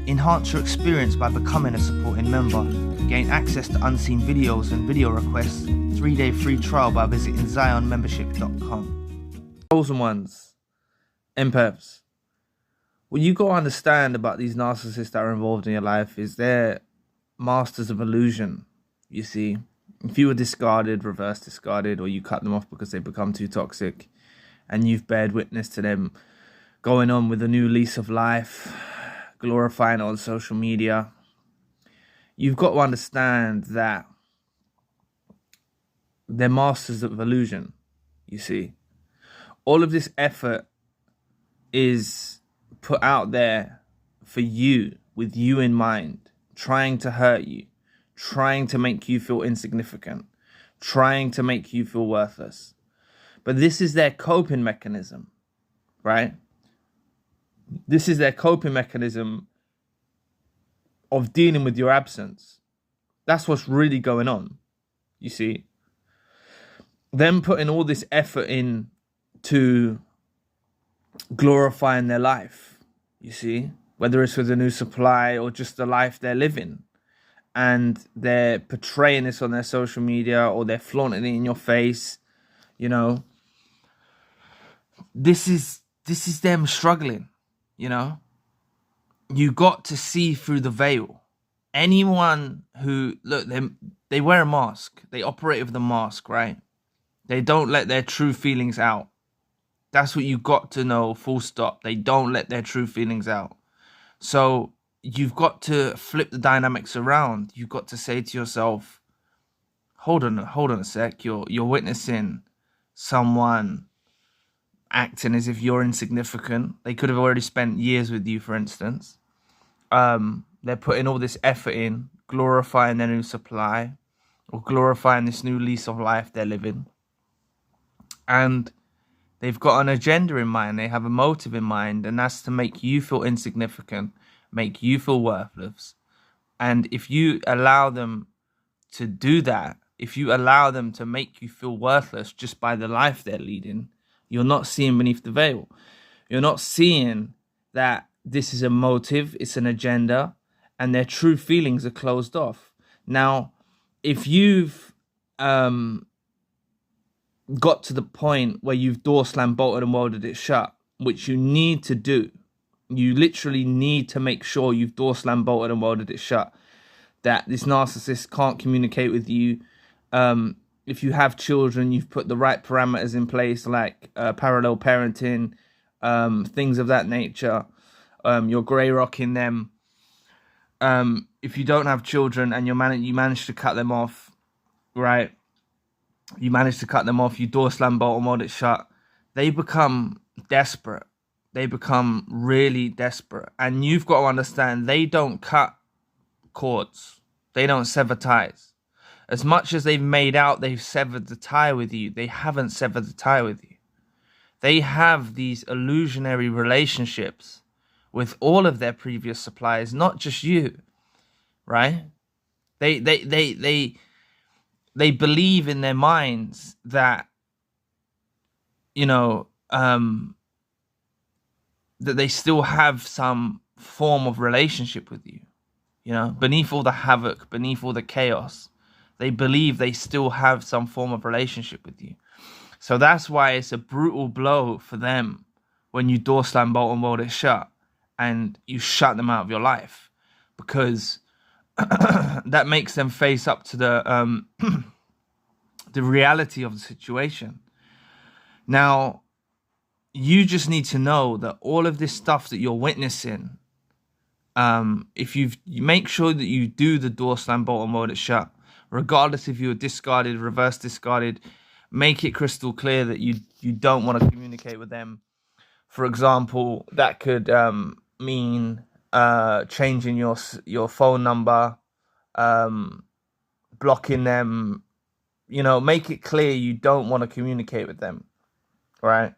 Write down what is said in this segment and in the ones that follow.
Enhance your experience by becoming a supporting member. Gain access to unseen videos and video requests. 3-day free trial by visiting zionmembership.com. Chosen ones, empaths. What you got to understand about these narcissists that are involved in your life is they're masters of illusion. You see, if you were discarded, reverse discarded, or you cut them off because they become too toxic, and you've bared witness to them going on with a new lease of life, glorifying it on social media, you've got to understand that they're masters of illusion. You see, all of this effort is put out there for you, with you in mind, trying to hurt you, trying to make you feel insignificant, trying to make you feel worthless. But this is their coping mechanism, right? This is their coping mechanism of dealing with your absence. That's what's really going on, you see. Them putting all this effort in to glorifying their life, you see, whether it's with a new supply or just the life they're living. And they're portraying this on their social media, or they're flaunting it in your face, you know. This is them struggling, you know. You got to see through the veil. Anyone who, look, they wear a mask. They operate with the mask, right? They don't let their true feelings out. That's what you got to know, full stop. They don't let their true feelings out. So you've got to flip the dynamics around. You've got to say to yourself, hold on a sec. You're witnessing someone acting as if you're insignificant. They could have already spent years with you, for instance. They're putting all this effort in, glorifying their new supply, or glorifying this new lease of life they're living. And they've got an agenda in mind. They have a motive in mind, and that's to make you feel insignificant, make you feel worthless. And if you allow them to do that, if you allow them to make you feel worthless just by the life they're leading, you're not seeing beneath the veil. You're not seeing that this is a motive, it's an agenda, and their true feelings are closed off. Now, if you've got to the point where you've door slammed, bolted and welded it shut, which you need to do, you literally need to make sure you've door slammed, bolted and welded it shut, that this narcissist can't communicate with you. If you have children, you've put the right parameters in place, like parallel parenting, things of that nature. You're grey rocking them. If you don't have children and you manage to cut them off, right? You manage to cut them off, you door slam, bolt and weld it shut. They become desperate. They become really desperate. And you've got to understand, they don't cut cords. They don't sever ties. As much as they've made out they've severed the tie with you, they haven't severed the tie with you. They have these illusionary relationships with all of their previous suppliers, not just you, right? They believe in their minds that, you know, that they still have some form of relationship with you, you know, beneath all the havoc, beneath all the chaos. They believe they still have some form of relationship with you. So that's why it's a brutal blow for them when you door slam, bolt and weld it shut and you shut them out of your life, because that makes them face up to the reality of the situation. Now, you just need to know that all of this stuff that you're witnessing, if you make sure that you do the door slam, bolt and weld it shut, regardless if you were discarded, reverse discarded, make it crystal clear that you don't want to communicate with them. For example, that could mean changing your phone number, blocking them. You know, make it clear you don't want to communicate with them, right?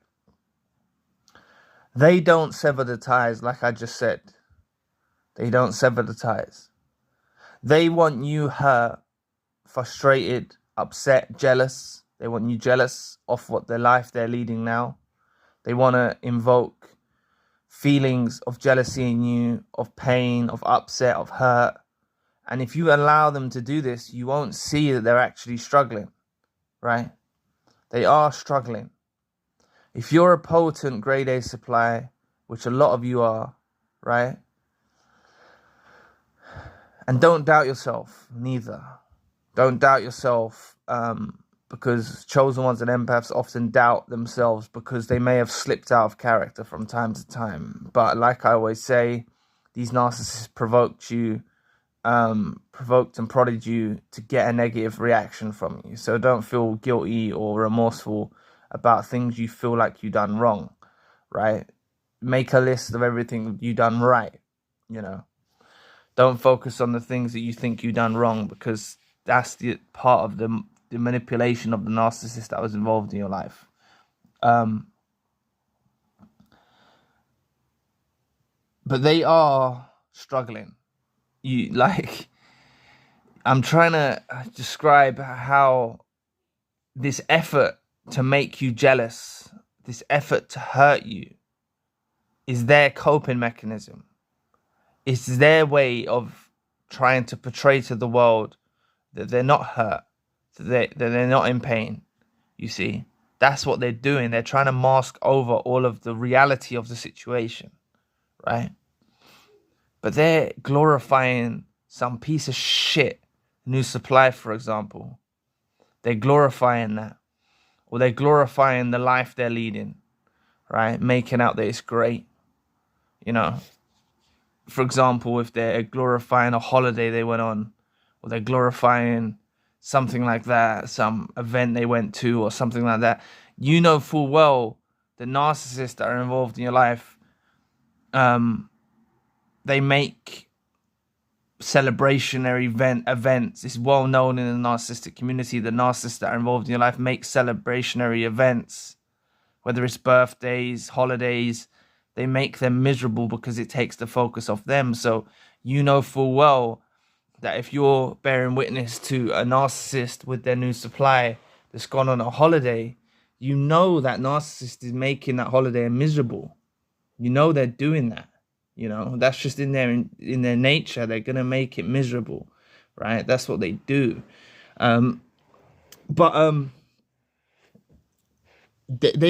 They don't sever the ties, like I just said. They don't sever the ties. They want you hurt, frustrated, upset, jealous. They want you jealous of what their life they're leading now. They want to invoke feelings of jealousy in you, of pain, of upset, of hurt. And if you allow them to do this, you won't see that they're actually struggling, right? They are struggling. If you're a potent grade A supply, which a lot of you are, right? And don't doubt yourself, neither. Don't doubt yourself, because chosen ones and empaths often doubt themselves because they may have slipped out of character from time to time. But like I always say, these narcissists provoked and prodded you to get a negative reaction from you. So don't feel guilty or remorseful about things you feel like you done wrong, right? Make a list of everything you done right, you know. Don't focus on the things that you think you done wrong, because that's the part of the manipulation of the narcissist that was involved in your life. But they are struggling. I'm trying to describe how this effort to make you jealous, this effort to hurt you, is their coping mechanism. It's their way of trying to portray to the world that they're not hurt, that they're not in pain, you see. That's what they're doing. They're trying to mask over all of the reality of the situation, right? But they're glorifying some piece of shit new supply, for example. They're glorifying that. Or they're glorifying the life they're leading, right? Making out that it's great, you know. For example, if they're glorifying a holiday they went on, or they're glorifying something like that, some event they went to or something like that, you know full well the narcissists that are involved in your life, they make celebrationary events. It's well known in the narcissistic community. The narcissists that are involved in your life make celebrationary events, whether it's birthdays, holidays. They make them miserable because it takes the focus off them. So you know full well that if you're bearing witness to a narcissist with their new supply that's gone on a holiday, you know that narcissist is making that holiday miserable. You know they're doing that. You know, that's just in their nature. They're going to make it miserable, right? That's what they do. They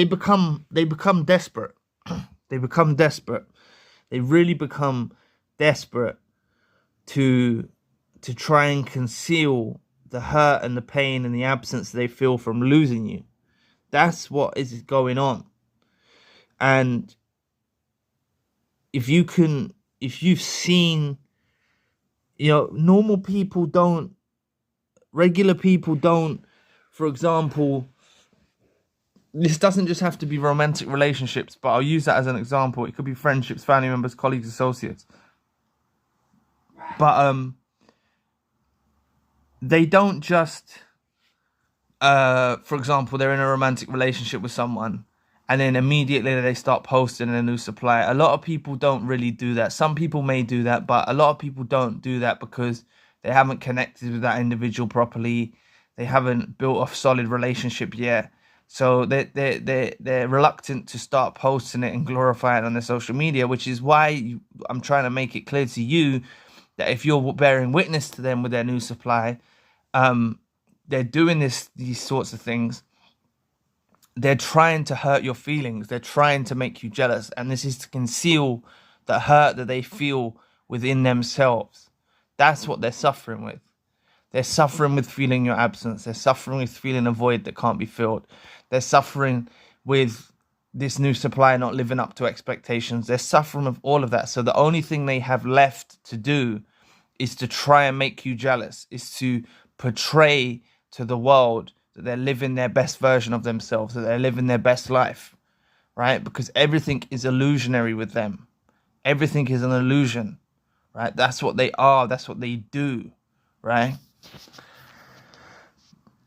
become desperate. They become desperate. They really become desperate to try and conceal the hurt and the pain and the absence they feel from losing you. That's what is going on. And if you've seen, you know, regular people don't, for example, this doesn't just have to be romantic relationships, but I'll use that as an example. It could be friendships, family members, colleagues, associates. But they don't just, for example, they're in a romantic relationship with someone, and then immediately they start posting a new supply. A lot of people don't really do that. Some people may do that, but a lot of people don't do that because they haven't connected with that individual properly. They haven't built a solid relationship yet. So they're reluctant to start posting it and glorifying it on their social media, which is why I'm trying to make it clear to you that if you're bearing witness to them with their new supply, they're doing these sorts of things. They're trying to hurt your feelings. They're trying to make you jealous. And this is to conceal the hurt that they feel within themselves. That's what they're suffering with. They're suffering with feeling your absence. They're suffering with feeling a void that can't be filled. They're suffering with this new supply not living up to expectations. They're suffering with all of that. So the only thing they have left to do is to try and make you jealous, is to portray to the world that they're living their best version of themselves, that they're living their best life, right? Because everything is illusionary with them. Everything is an illusion, right? That's what they are. That's what they do, right?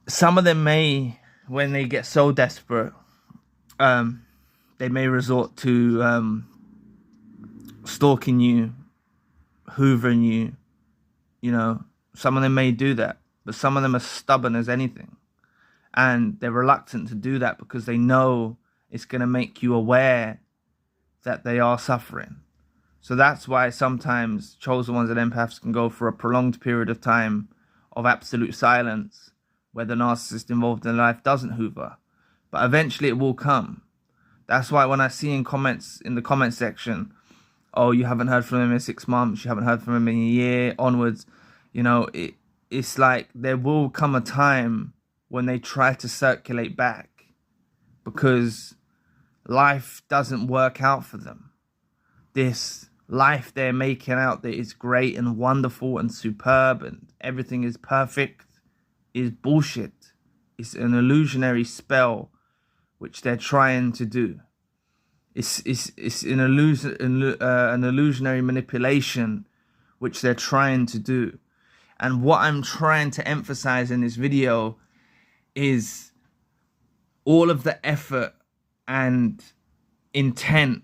Some of them may, when they get so desperate, they may resort to stalking you, hoovering you, you know. Some of them may do that, but some of them are stubborn as anything. And they're reluctant to do that because they know it's going to make you aware that they are suffering. So that's why sometimes chosen ones and empaths can go for a prolonged period of time of absolute silence where the narcissist involved in life doesn't hoover. But eventually it will come. That's why when I see in the comment section, oh, you haven't heard from him in 6 months, you haven't heard from him in a year onwards, you know, it's like there will come a time when they try to circulate back because life doesn't work out for them. This life they're making out that is great and wonderful and superb and everything is perfect is bullshit. It's an illusionary spell which they're trying to do. It's an illusionary manipulation which they're trying to do. And what I'm trying to emphasize in this video is all of the effort and intentions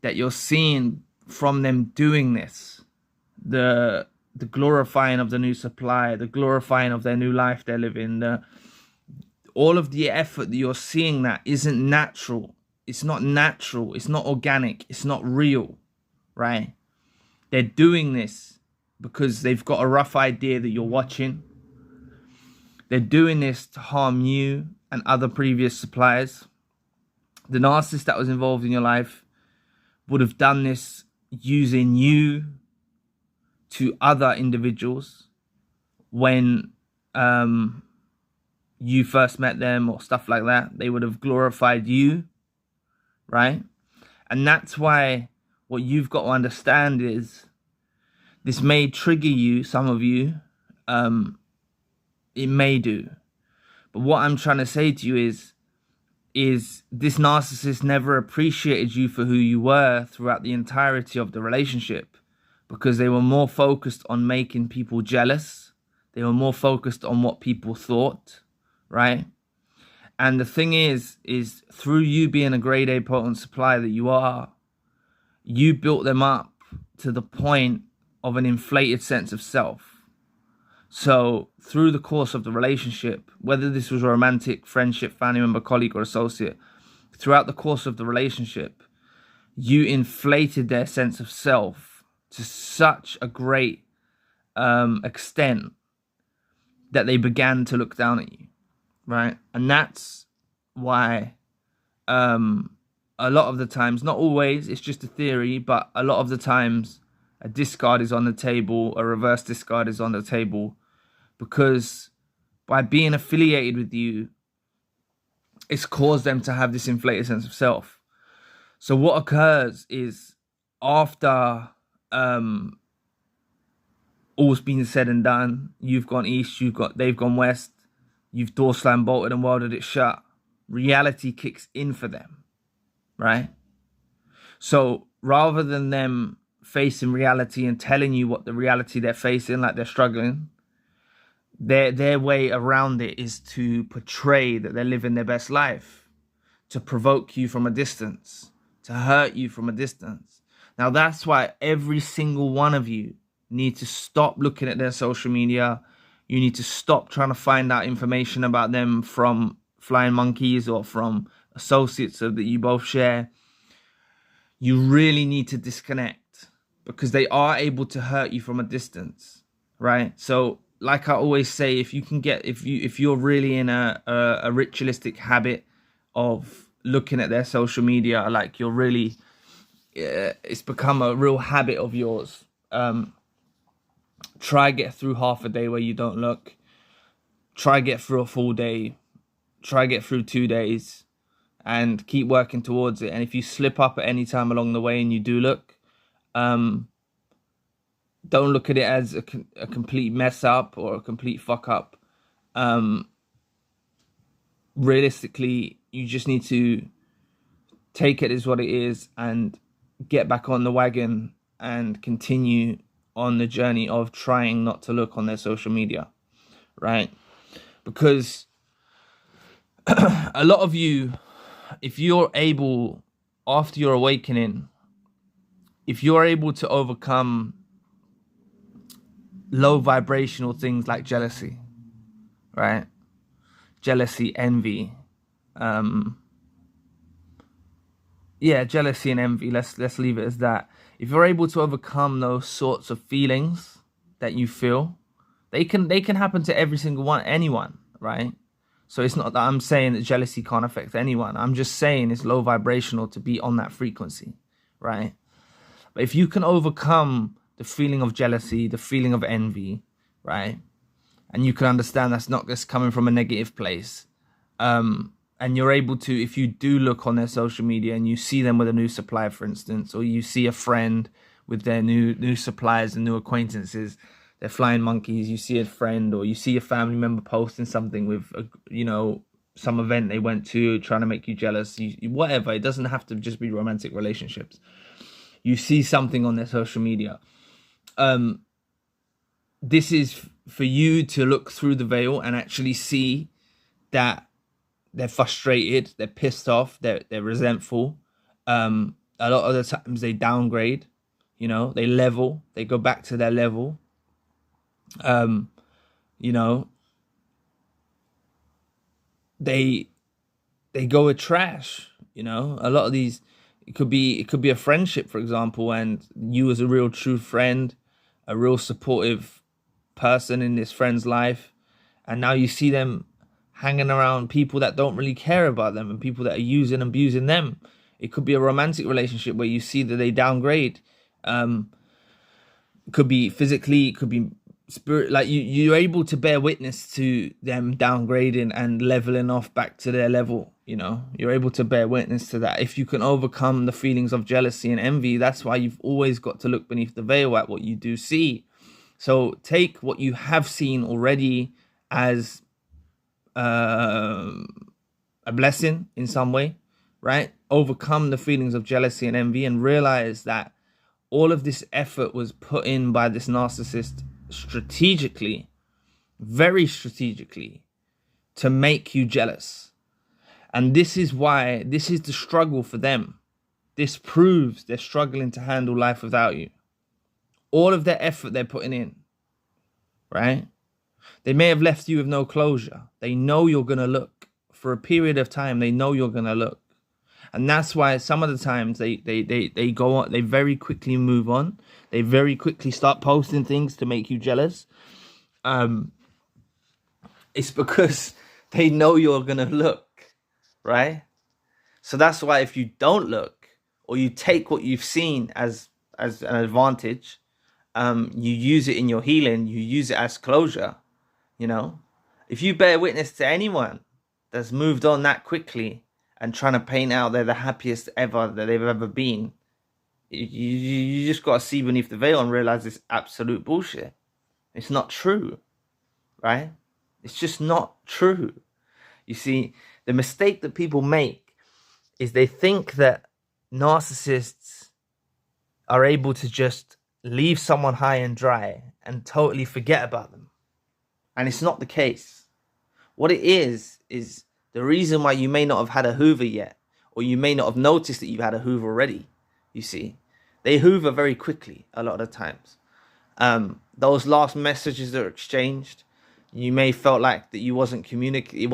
that you're seeing from them doing this. The glorifying of the new supply, the glorifying of their new life they're living, all of the effort that you're seeing that isn't natural. It's not natural. It's not organic. It's not real, right? They're doing this because they've got a rough idea that you're watching. They're doing this to harm you and other previous suppliers. The narcissist that was involved in your life would have done this using you to other individuals when you first met them or stuff like that. They would have glorified you, right? And that's why what you've got to understand is this may trigger you, some of you, it may do. But what I'm trying to say to you is this narcissist never appreciated you for who you were throughout the entirety of the relationship, because they were more focused on making people jealous. They were more focused on what people thought, right? And the thing is through you being a grade A potent supplier that you are, you built them up to the point of an inflated sense of self. So through the course of the relationship, whether this was a romantic, friendship, family member, colleague, or associate, throughout the course of the relationship, you inflated their sense of self to such a great extent that they began to look down at you, right? And that's why a lot of the times, not always, it's just a theory, but a lot of the times a discard is on the table, a reverse discard is on the table, because by being affiliated with you, it's caused them to have this inflated sense of self. So what occurs is after all's been said and done, you've gone east, they've gone west, you've door slammed, bolted and welded it shut, reality kicks in for them, right? So rather than them facing reality and telling you what the reality they're facing, like they're struggling, their way around it is to portray that they're living their best life, to provoke you from a distance, to hurt you from a distance. Now that's why every single one of you need to stop looking at their social media. You need to stop trying to find out information about them from flying monkeys or from associates that you both share. You really need to disconnect, because they are able to hurt you from a distance, right? So like I always say, if you're really in a ritualistic habit of looking at their social media, like you're really, it's become a real habit of yours. Try get through half a day where you don't look. Try get through a full day. Try get through 2 days, and keep working towards it. And if you slip up at any time along the way and you do look, don't look at it as a complete mess up or a complete fuck up. Realistically, you just need to take it as what it is and get back on the wagon and continue on the journey of trying not to look on their social media, right? Because a lot of you, if you're able, after your awakening, if you're able to overcome low vibrational things like jealousy, right? Jealousy, envy, yeah, jealousy and envy. Let's leave it as that. If you're able to overcome those sorts of feelings that you feel, they can happen to every single one, anyone, right? So it's not that I'm saying that jealousy can't affect anyone. I'm just saying it's low vibrational to be on that frequency, right? But if you can overcome the feeling of jealousy, the feeling of envy, right? And you can understand that's not just coming from a negative place. And you're able to, if you do look on their social media and you see them with a new supplier, for instance, or you see a friend with their new suppliers and new acquaintances, they're flying monkeys, you see a friend or you see a family member posting something with, some event they went to trying to make you jealous, whatever. It doesn't have to just be romantic relationships. You see something on their social media. This is for you to look through the veil and actually see that they're frustrated, they're pissed off, they're resentful. A lot of the times they downgrade, they level, they go back to their level. They go with trash. A lot of these, it could be a friendship, for example, and you as a real true friend, a real supportive person in this friend's life, and now you see them hanging around people that don't really care about them and people that are using and abusing them. It could be a romantic relationship where you see that they downgrade. It could be physically, it could be spirit. Like you're able to bear witness to them downgrading and leveling off back to their level. You're able to bear witness to that. If you can overcome the feelings of jealousy and envy, that's why you've always got to look beneath the veil at what you do see. So take what you have seen already as a blessing in some way, right? Overcome the feelings of jealousy and envy and realize that all of this effort was put in by this narcissist strategically, very strategically, to make you jealous. And this is why, this is the struggle for them. This proves they're struggling to handle life without you. All of their effort they're putting in, right? They may have left you with no closure. They know you're going to look. For a period of time, they know you're going to look. And that's why some of the times they go on, they very quickly move on. They very quickly start posting things to make you jealous. It's because they know you're going to look, right? So that's why if you don't look, or you take what you've seen as an advantage, you use it in your healing, you use it as closure. If you bear witness to anyone that's moved on that quickly and trying to paint out they're the happiest ever that they've ever been, you just got to see beneath the veil and realize it's absolute bullshit. It's not true, right? It's just not true. You see, the mistake that people make is they think that narcissists are able to just leave someone high and dry and totally forget about them. And it's not the case. What it is the reason why you may not have had a Hoover yet, or you may not have noticed that you've had a Hoover already. You see, they Hoover very quickly a lot of the times. Those last messages that are exchanged, you may felt like that you wasn't you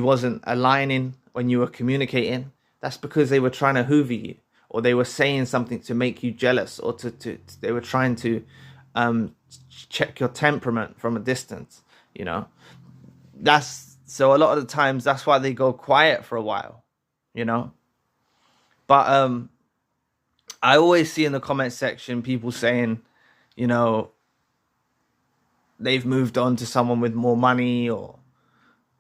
wasn't aligning when you were communicating. That's because they were trying to Hoover you, or they were saying something to make you jealous, or they were trying to check your temperament from a distance. So a lot of the times that's why they go quiet for a while, but I always see in the comment section people saying, they've moved on to someone with more money, or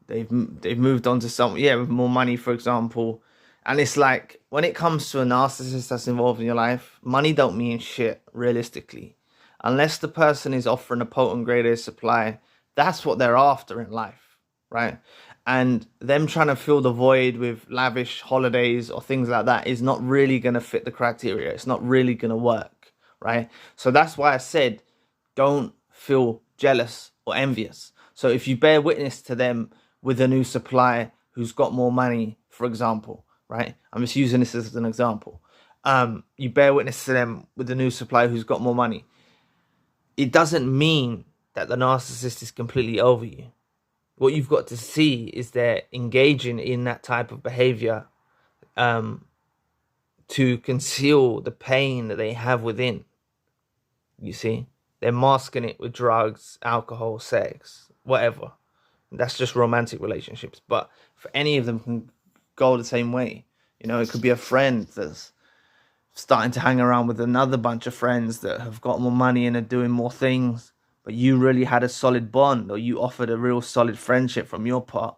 they've moved on to someone with more money, for example. And it's like, when it comes to a narcissist that's involved in your life, money don't mean shit, realistically. Unless the person is offering a potent grade A supply, that's what they're after in life, right? And them trying to fill the void with lavish holidays or things like that is not really going to fit the criteria. It's not really going to work, right? So that's why I said, don't feel jealous or envious. So if you bear witness to them with a new supply who's got more money, for example, right? I'm just using this as an example. You bear witness to them with a new supply who's got more money. It doesn't mean that the narcissist is completely over you. What you've got to see is they're engaging in that type of behavior to conceal the pain that they have within. You see, they're masking it with drugs, alcohol, sex, whatever. That's just romantic relationships. But for any of them can go the same way. You know, it could be a friend that's starting to hang around with another bunch of friends that have got more money and are doing more things, but you really had a solid bond, or you offered a real solid friendship from your part.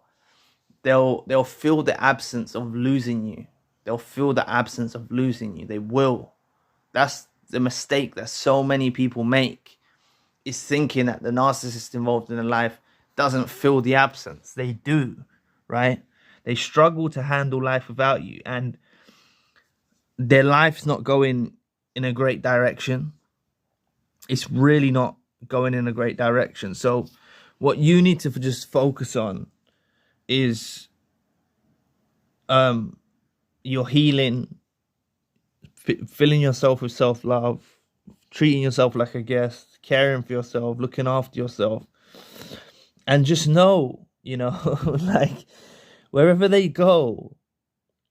They'll feel the absence of losing you. They'll feel the absence of losing you. They will. That's the mistake that so many people make, is thinking that the narcissist involved in their life doesn't feel the absence. They do, right? They struggle to handle life without you, and their life's not going in a great direction. It's really not going in a great direction. So what you need to just focus on is your healing, filling yourself with self-love, treating yourself like a guest, caring for yourself, looking after yourself. And just know, you know, like wherever they go,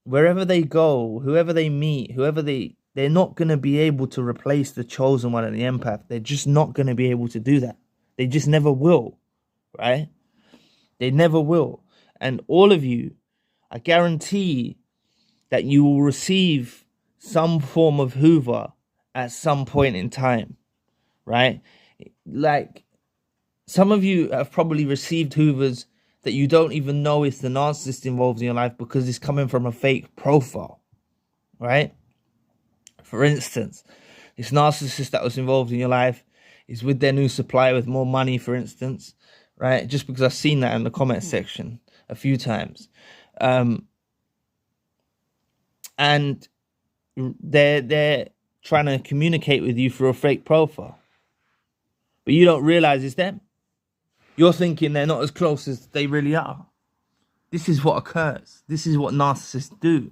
whoever they meet, they're not going to be able to replace the chosen one and the empath. They're just not going to be able to do that. They just never will, right? They never will. And all of you, I guarantee that you will receive some form of Hoover at some point in time, right? Like, some of you have probably received Hoovers that you don't even know is the narcissist involved in your life because it's coming from a fake profile, right? For instance, this narcissist that was involved in your life is with their new supplier with more money, for instance, right? Just because I've seen that in the comment section a few times. And they're trying to communicate with you through a fake profile. But you don't realize it's them. You're thinking they're not as close as they really are. This is what occurs. This is what narcissists do.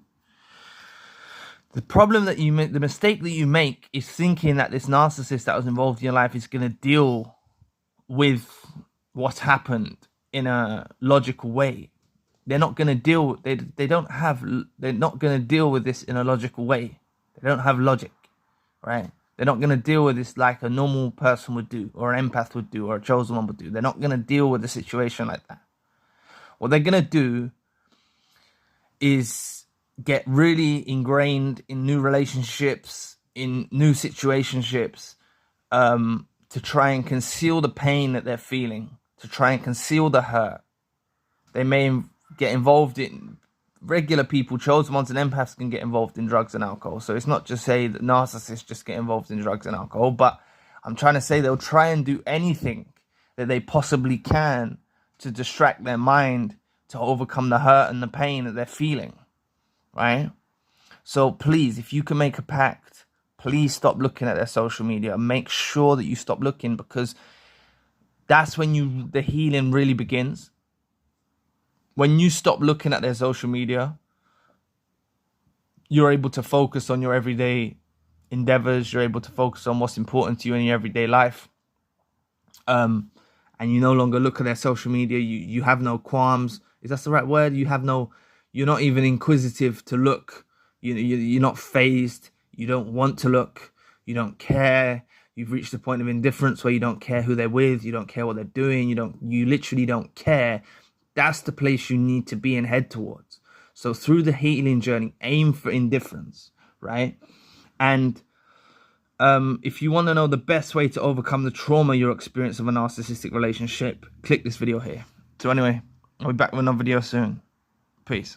The problem that you make, the mistake that you make, is thinking that this narcissist that was involved in your life is going to deal with what's happened in a logical way. They're not going to deal. They're not going to deal with this in a logical way. They don't have logic, right? They're not going to deal with this like a normal person would do, or an empath would do, or a chosen one would do. They're not going to deal with a situation like that. What they're going to do is get really ingrained in new relationships, in new situationships, to try and conceal the pain that they're feeling, to try and conceal the hurt. They may get involved in regular people, chosen ones and empaths can get involved in drugs and alcohol. So it's not just say that narcissists just get involved in drugs and alcohol, but I'm trying to say they'll try and do anything that they possibly can to distract their mind, to overcome the hurt and the pain that they're feeling, right? So please, if you can make a pact, please stop looking at their social media. Make sure that you stop looking, because that's when the healing really begins. When you stop looking at their social media, you're able to focus on your everyday endeavors. You're able to focus on what's important to you in your everyday life. And you no longer look at their social media. You have no qualms. Is that the right word? You're not even inquisitive to look. You're not fazed. You don't want to look. You don't care. You've reached the point of indifference where you don't care who they're with. You don't care what they're doing. You literally don't care. That's the place you need to be and head towards. So through the healing journey, aim for indifference, right? And if you want to know the best way to overcome the trauma you'll experience of a narcissistic relationship, click this video here. So anyway, I'll be back with another video soon. Peace.